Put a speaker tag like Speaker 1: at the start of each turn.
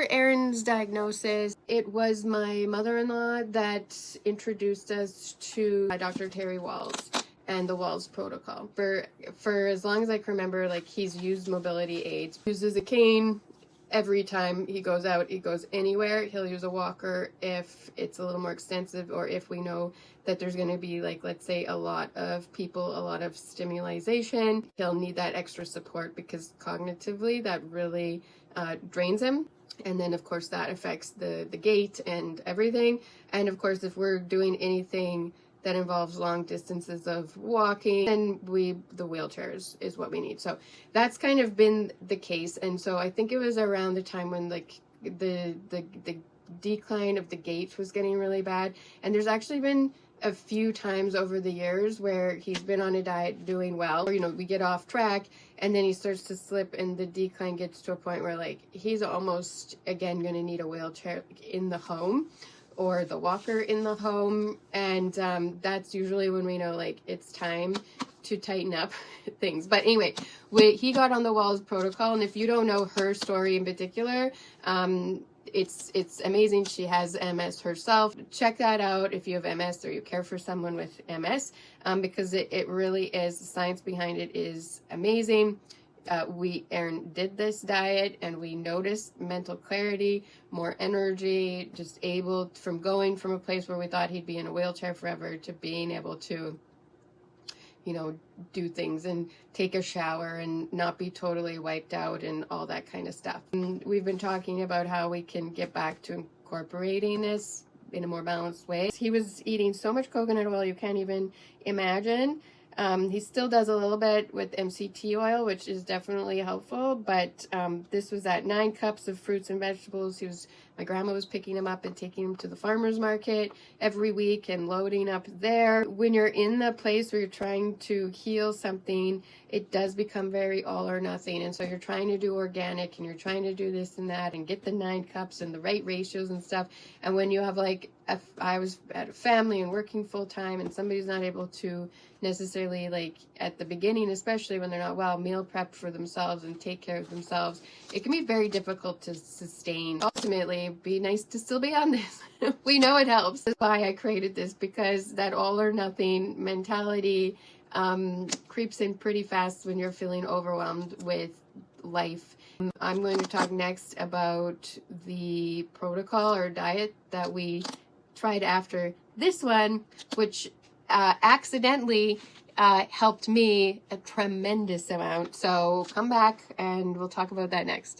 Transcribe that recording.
Speaker 1: for Aaron's diagnosis, it was my mother-in-law that introduced us to Dr. Terry Wahls and the Wahls Protocol. For as long as I can remember, like, he's used mobility aids, uses a cane every time he goes out, he goes anywhere. He'll use a walker if it's a little more extensive, or if we know that there's going to be, like, let's say a lot of people, a lot of stimulation, he'll need that extra support because cognitively that really drains him. And then of course that affects the gait and everything. And of course, if we're doing anything that involves long distances of walking, then the wheelchairs is what we need. So that's kind of been the case. And so I think it was around the time when, like, the decline of the gait was getting really bad. And there's actually been a few times over the years where he's been on a diet doing well, or, you know, we get off track and then he starts to slip and the decline gets to a point where, like, he's almost again going to need a wheelchair in the home or the walker in the home. And that's usually when we know, like, it's time to tighten up things. But anyway, he got on the Wahls Protocol, and if you don't know her story in particular, it's amazing. She has MS herself. Check that out if you have MS or you care for someone with MS, because it really is, the science behind it is amazing. Aaron did this diet and we noticed mental clarity, more energy, just able from going from a place where we thought he'd be in a wheelchair forever to being able to, you know, do things and take a shower and not be totally wiped out and all that kind of stuff. And we've been talking about how we can get back to incorporating this in a more balanced way. He was eating so much coconut oil you can't even imagine. He still does a little bit with MCT oil, which is definitely helpful, but this was at 9 cups of fruits and vegetables. My grandma was picking him up and taking him to the farmer's market every week and loading up there. When you're in the place where you're trying to heal something, it does become very all or nothing. And so you're trying to do organic and you're trying to do this and that and get the 9 cups and the right ratios and stuff. And when you have, like, I was at a family and working full time and somebody's not able to necessarily, like, at the beginning, especially when they're not well, meal prep for themselves and take care of themselves, it can be very difficult to sustain. Ultimately, it'd be nice to still be on this. We know it helps. That's why I created this, because that all or nothing mentality creeps in pretty fast when you're feeling overwhelmed with life. I'm going to talk next about the protocol or diet that we tried after this one, which accidentally helped me a tremendous amount. So come back and we'll talk about that next.